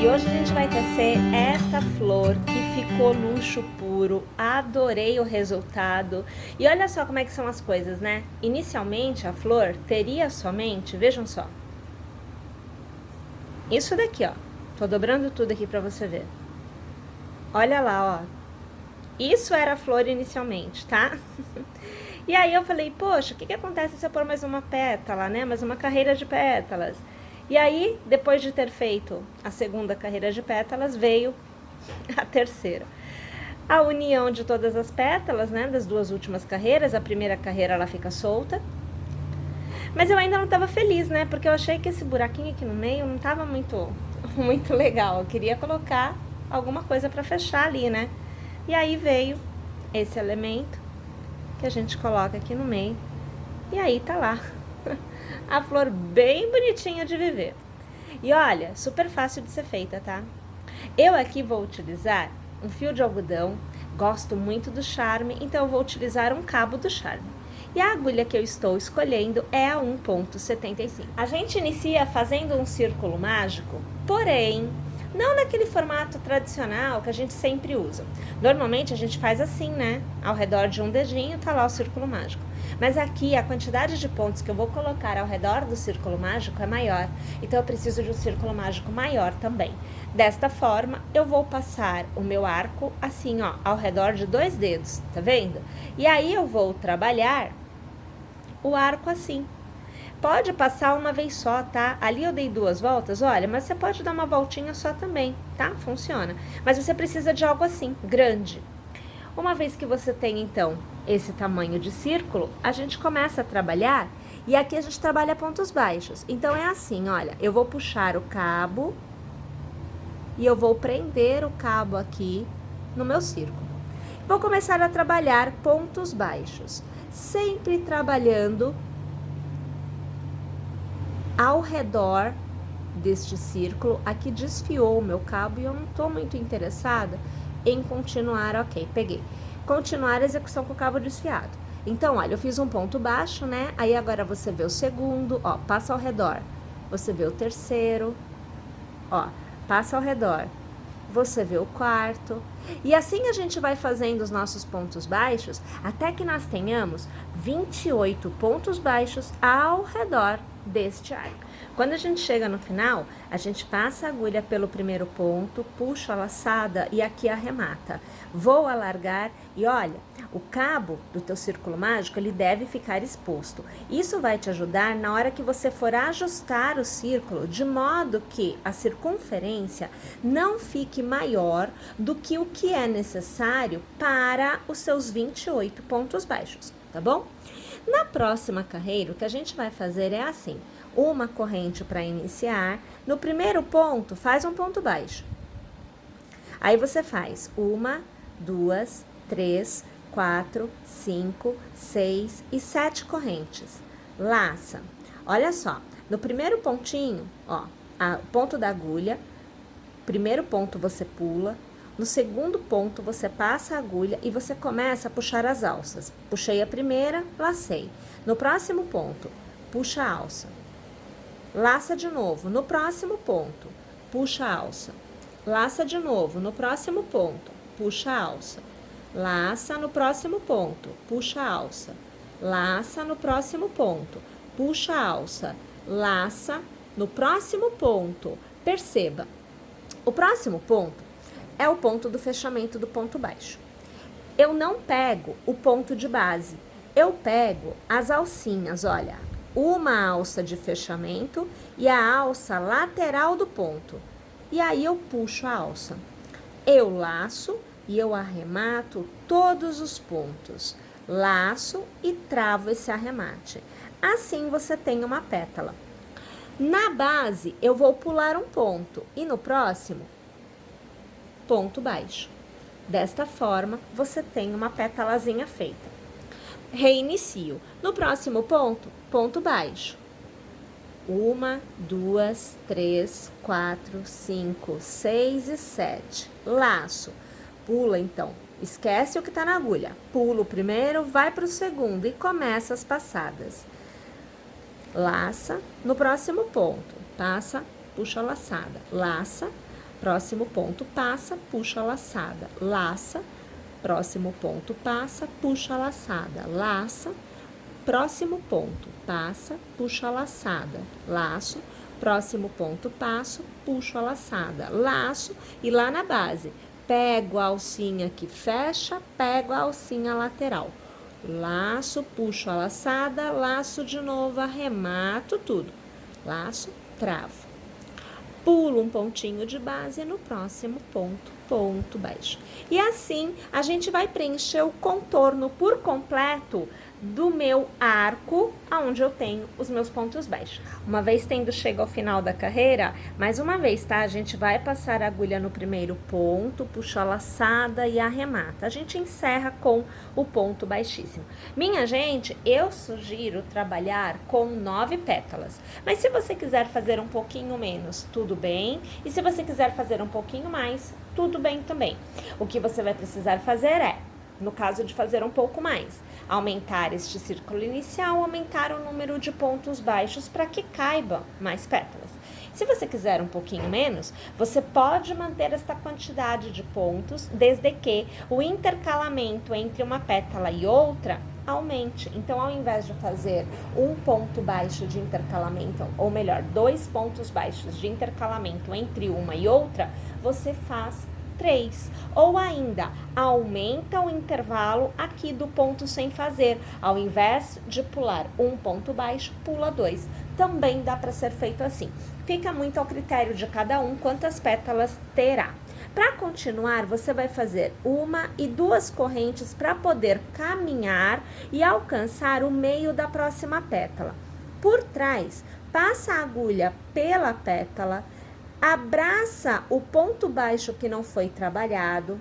E hoje a gente vai tecer esta flor que ficou luxo puro, adorei o resultado. E olha só como é que são as coisas, né? Inicialmente a flor teria somente, vejam só, isso daqui, ó. Tô dobrando tudo aqui pra você ver. Olha lá, ó. Isso era a flor inicialmente, tá? E aí eu falei, poxa, o que acontece se eu pôr mais uma pétala, né? Mais uma carreira de pétalas. E aí, depois de ter feito a segunda carreira de pétalas, veio a terceira. A união de todas as pétalas, né? Das duas últimas carreiras. A primeira carreira, ela fica solta. Mas eu ainda não estava feliz, né? Porque eu achei que esse buraquinho aqui no meio não estava muito legal. Eu queria colocar alguma coisa para fechar ali, né? E aí veio esse elemento que a gente coloca aqui no meio. E aí tá lá a flor bem bonitinha de viver. E olha, super fácil de ser feita, tá? Eu aqui vou utilizar um fio de algodão, gosto muito do charme, então eu vou utilizar um cabo do charme. E a agulha que eu estou escolhendo é a 1,75. A gente inicia fazendo um círculo mágico, porém, não naquele formato tradicional que a gente sempre usa. Normalmente a gente faz assim, né? Ao redor de um dedinho tá lá o círculo mágico. Mas aqui a quantidade de pontos que eu vou colocar ao redor do círculo mágico é maior. Então eu preciso de um círculo mágico maior também. Desta forma, eu vou passar o meu arco assim, ó, ao redor de 2 dedos, tá vendo? E aí eu vou trabalhar o arco assim. Pode passar uma vez só, tá? Ali eu dei 2 voltas, olha, mas você pode dar uma voltinha só também, tá? Funciona. Mas você precisa de algo assim, grande. Uma vez que você tem, então, esse tamanho de círculo, a gente começa a trabalhar e aqui a gente trabalha pontos baixos. Então, é assim, olha, eu vou puxar o cabo e eu vou prender o cabo aqui no meu círculo. Vou começar a trabalhar pontos baixos, sempre trabalhando ao redor deste círculo. Aqui desfiou o meu cabo e eu não tô muito interessada em continuar, ok, peguei. Continuar a execução com o cabo desfiado. Então, olha, eu fiz um ponto baixo, né? Aí agora você vê o segundo, ó, passa ao redor. Você vê o terceiro, ó, passa ao redor. Você vê o quarto. E assim a gente vai fazendo os nossos pontos baixos até que nós tenhamos 28 pontos baixos ao redor deste arco. Quando a gente chega no final, a gente passa a agulha pelo primeiro ponto, puxa a laçada e aqui arremata. Vou alargar e olha, o cabo do teu círculo mágico, ele deve ficar exposto. Isso vai te ajudar na hora que você for ajustar o círculo, de modo que a circunferência não fique maior do que o que é necessário para os seus 28 pontos baixos, tá bom? Na próxima carreira, o que a gente vai fazer é assim, uma corrente para iniciar. No primeiro ponto, faz um ponto baixo. Aí você faz 1, 2, 3, 4, 5, 6 e 7 correntes. Laça. Olha só, no primeiro pontinho, ó, o ponto da agulha, primeiro ponto você pula, no segundo ponto você passa a agulha e você começa a puxar as alças. Puxei a primeira, lacei. No próximo ponto, puxa a alça. Laça de novo, no próximo ponto, puxa a alça. Laça de novo, no próximo ponto, puxa a alça. Laça no próximo ponto, puxa a alça. Laça no próximo ponto, puxa a alça. Laça no próximo ponto. Perceba, o próximo ponto é o ponto do fechamento do ponto baixo. Eu não pego o ponto de base, eu pego as alcinhas, olha, uma alça de fechamento e a alça lateral do ponto. E aí eu puxo a alça. Eu laço e eu arremato todos os pontos. Laço e travo esse arremate. Assim você tem uma pétala. Na base, eu vou pular um ponto e no próximo, ponto baixo. Desta forma, você tem uma pétalazinha feita. Reinicio. No próximo ponto, ponto baixo. 1, 2, 3, 4, 5, 6 e 7. Laço. Pula então. Esquece o que está na agulha. Pula o primeiro, vai para o segundo e começa as passadas. Laça no próximo ponto. Passa, puxa a laçada. Laça, próximo ponto, passa, puxa a laçada, laça, próximo ponto, passa, puxa a laçada, laça, próximo ponto, passa, puxa a laçada, laço, próximo ponto, passo, puxo a laçada, laço e lá na base, pego a alcinha que fecha, pego a alcinha lateral, laço, puxo a laçada, laço de novo, arremato tudo, laço, travo, pulo um pontinho de base no próximo ponto, ponto baixo. E assim a gente vai preencher o contorno por completo do meu arco, aonde eu tenho os meus pontos baixos. Uma vez tendo chego ao final da carreira, mais uma vez, tá? A gente vai passar a agulha no primeiro ponto, puxa a laçada e arremata. A gente encerra com o ponto baixíssimo. Minha gente, eu sugiro trabalhar com 9 pétalas. Mas se você quiser fazer um pouquinho menos, tudo bem. E se você quiser fazer um pouquinho mais, tudo bem também. O que você vai precisar fazer é, no caso de fazer um pouco mais, aumentar este círculo inicial, aumentar o número de pontos baixos para que caibam mais pétalas. Se você quiser um pouquinho menos, você pode manter esta quantidade de pontos, desde que o intercalamento entre uma pétala e outra aumente. Então, ao invés de fazer um ponto baixo de intercalamento, ou melhor, 2 pontos baixos de intercalamento entre uma e outra, você faz 3, ou ainda aumenta o intervalo aqui do ponto sem fazer, ao invés de pular um ponto baixo, pula 2, também dá para ser feito assim, fica muito ao critério de cada um quantas pétalas terá. Para continuar, você vai fazer 1 e 2 correntes para poder caminhar e alcançar o meio da próxima pétala. Por trás, passa a agulha pela pétala, abraça o ponto baixo que não foi trabalhado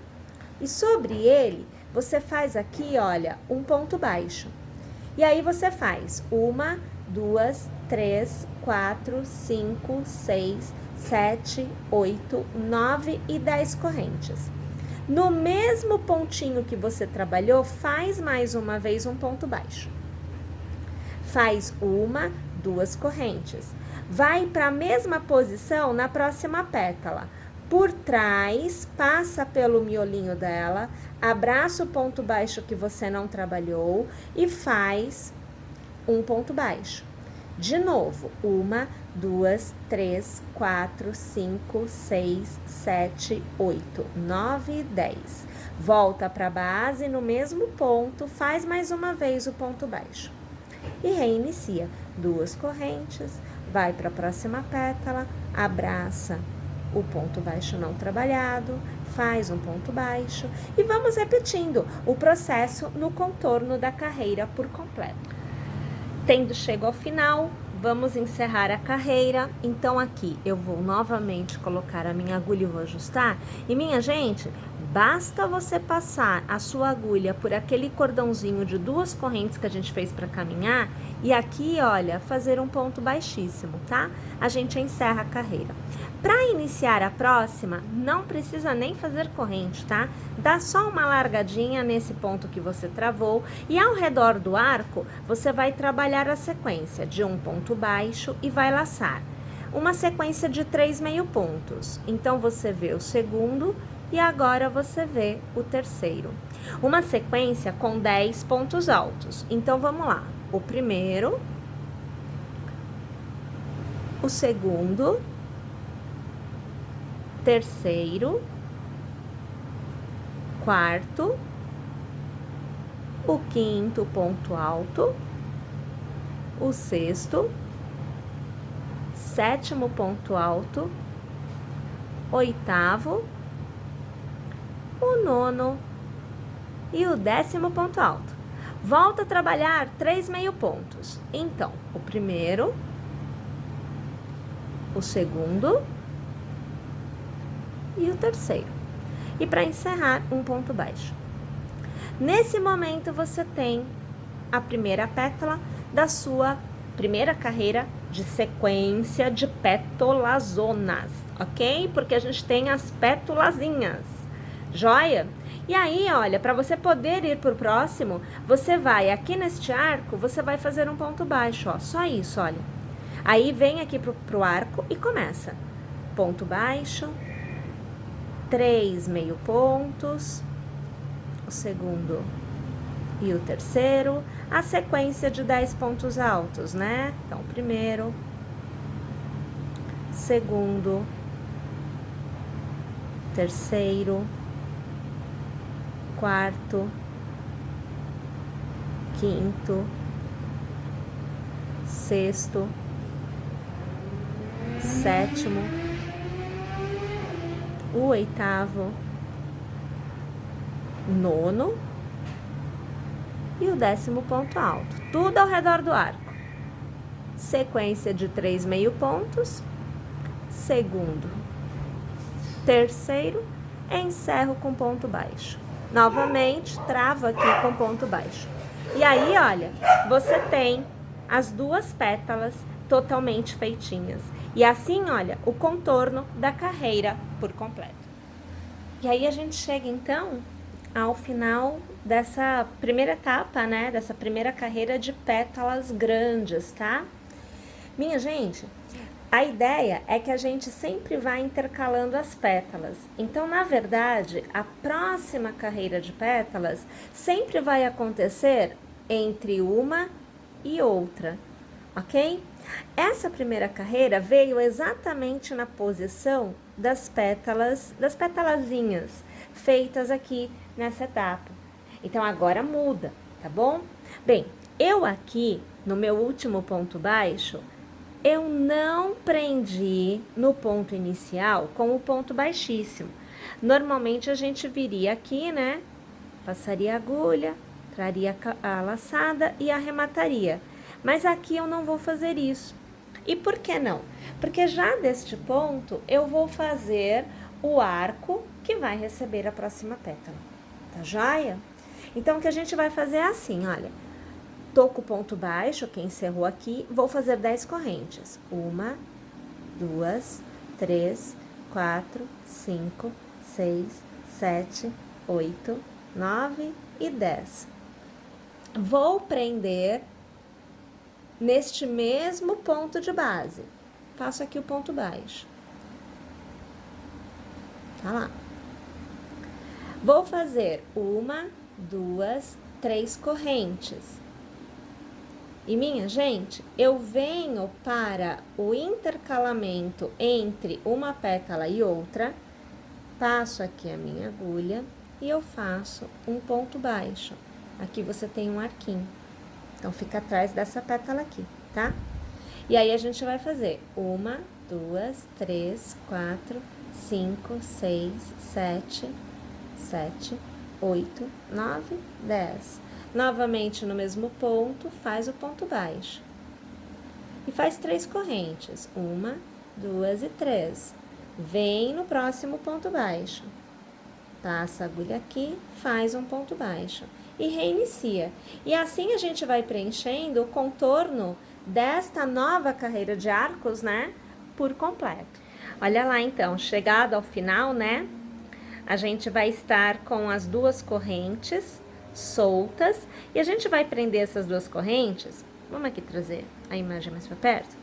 e sobre ele você faz aqui, olha, um ponto baixo. E aí você faz 1, 2, 3, 4, 5, 6, 7, 8, 9 e 10 correntes. No mesmo pontinho que você trabalhou, faz mais uma vez um ponto baixo. Faz 1, 2 correntes. Vai para a mesma posição na próxima pétala. Por trás, passa pelo miolinho dela, abraça o ponto baixo que você não trabalhou e faz um ponto baixo. De novo, 1, 2, 3, 4, 5, 6, 7, 8, 9 e 10. Volta para a base no mesmo ponto, faz mais uma vez o ponto baixo. E reinicia 2 correntes, vai para a próxima pétala, abraça o ponto baixo não trabalhado, faz um ponto baixo e vamos repetindo o processo no contorno da carreira por completo. Tendo chego ao final, vamos encerrar a carreira. Então aqui eu vou novamente colocar a minha agulha e vou ajustar. E minha gente, basta você passar a sua agulha por aquele cordãozinho de 2 correntes que a gente fez para caminhar e aqui, olha, fazer um ponto baixíssimo, tá? A gente encerra a carreira. Para iniciar a próxima, não precisa nem fazer corrente, tá? Dá só uma largadinha nesse ponto que você travou e ao redor do arco, você vai trabalhar a sequência de um ponto baixo e vai laçar. Uma sequência de 3 meio pontos. Então, você vê o segundo e agora você vê o terceiro. Uma sequência com 10 pontos altos. Então, vamos lá. O primeiro, o segundo, terceiro, quarto, o quinto ponto alto, o sexto, sétimo ponto alto, oitavo, o nono e o 10º ponto alto. Volta a trabalhar 3 meio pontos. Então, o primeiro, o segundo e o terceiro. E para encerrar, um ponto baixo. Nesse momento, você tem a primeira pétala da sua primeira carreira de sequência de pétalazonas, ok? Porque a gente tem as pétulazinhas, joia? E aí, olha, para você poder ir pro próximo, você vai aqui neste arco, você vai fazer um ponto baixo, ó, só isso, olha. Aí, vem aqui pro arco e começa. Ponto baixo, 3 meio pontos, o segundo e o terceiro, a sequência de 10 pontos altos, né? Então, primeiro, segundo, terceiro, quarto, quinto, sexto, sétimo, o oitavo, nono e o 10º ponto alto, tudo ao redor do arco. Sequência de 3 meio pontos, segundo, terceiro, encerro com ponto baixo. Novamente, travo aqui com ponto baixo. E aí, olha, você tem as duas pétalas totalmente feitinhas. E assim, olha, o contorno da carreira por completo. E aí a gente chega, então, ao final dessa primeira etapa, né? Dessa primeira carreira de pétalas grandes, tá? Minha gente, a ideia é que a gente sempre vai intercalando as pétalas. Então, na verdade, a próxima carreira de pétalas sempre vai acontecer entre uma e outra, ok? Essa primeira carreira veio exatamente na posição das pétalazinhas feitas aqui nessa etapa. Então, agora muda, tá bom? Bem, eu aqui, no meu último ponto baixo, eu não prendi no ponto inicial com o ponto baixíssimo. Normalmente a gente viria aqui, né? Passaria a agulha, traria a laçada e arremataria. Mas aqui eu não vou fazer isso. E por que não? Porque já deste ponto eu vou fazer o arco que vai receber a próxima pétala. Tá joia? Então o que a gente vai fazer é assim, olha. Tô com o ponto baixo, que encerrou aqui, vou fazer 10 correntes. 1, 2, 3, 4, 5, 6, 7, 8, 9 e 10. Vou prender neste mesmo ponto de base. Faço aqui o ponto baixo. Tá lá. Vou fazer 1, 2, 3 correntes. E minha gente, eu venho para o intercalamento entre uma pétala e outra, passo aqui a minha agulha e eu faço um ponto baixo. Aqui você tem um arquinho, então fica atrás dessa pétala aqui, tá? E aí a gente vai fazer 1, 2, 3, 4, 5, 6, 7, 8, 9, 10. Novamente no mesmo ponto, faz o ponto baixo. E faz 3 correntes. 1, 2 e 3. Vem no próximo ponto baixo. Passa a agulha aqui, faz um ponto baixo. E reinicia. E assim a gente vai preenchendo o contorno desta nova carreira de arcos, né? Por completo. Olha lá então, chegado ao final, né? A gente vai estar com as duas correntes soltas e a gente vai prender essas duas correntes. Vamos aqui trazer a imagem mais para perto.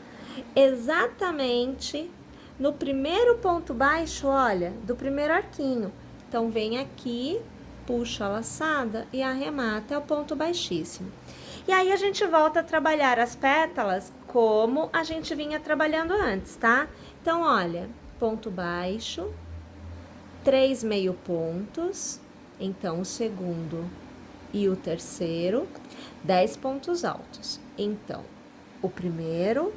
Exatamente no primeiro ponto baixo, olha, do primeiro arquinho. Então vem aqui, puxa a laçada e arremata, é o ponto baixíssimo. E aí a gente volta a trabalhar as pétalas como a gente vinha trabalhando antes, tá? Então olha, ponto baixo, 3 meio pontos, então o segundo e o terceiro, 10 pontos altos. Então, o primeiro,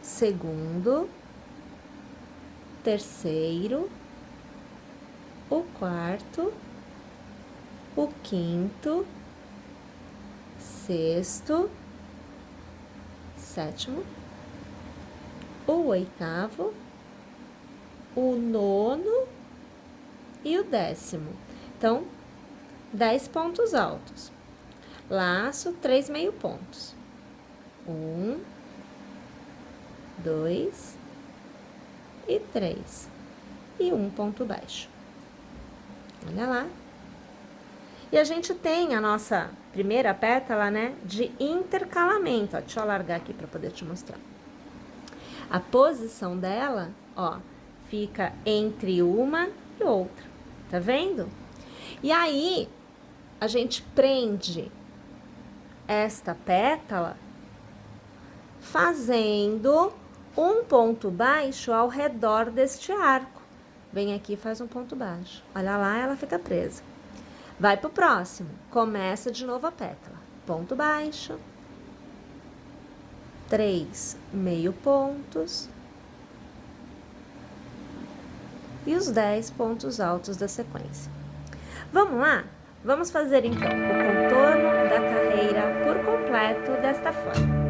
segundo, terceiro, o quarto, o quinto, sexto, sétimo, o oitavo, o nono e o 10º. Então, 10 pontos altos. Laço 3 meio pontos. 1, 2 e 3. E um ponto baixo. Olha lá. E a gente tem a nossa primeira pétala, né, de intercalamento. Ó, deixa eu largar aqui para poder te mostrar. A posição dela, ó, fica entre uma e outra, tá vendo? E aí, a gente prende esta pétala fazendo um ponto baixo ao redor deste arco. Vem aqui e faz um ponto baixo. Olha lá, ela fica presa. Vai pro próximo. Começa de novo a pétala. Ponto baixo. 3 meio pontos. E os 10 pontos altos da sequência. Vamos lá? Vamos fazer então o contorno da carreira por completo desta forma.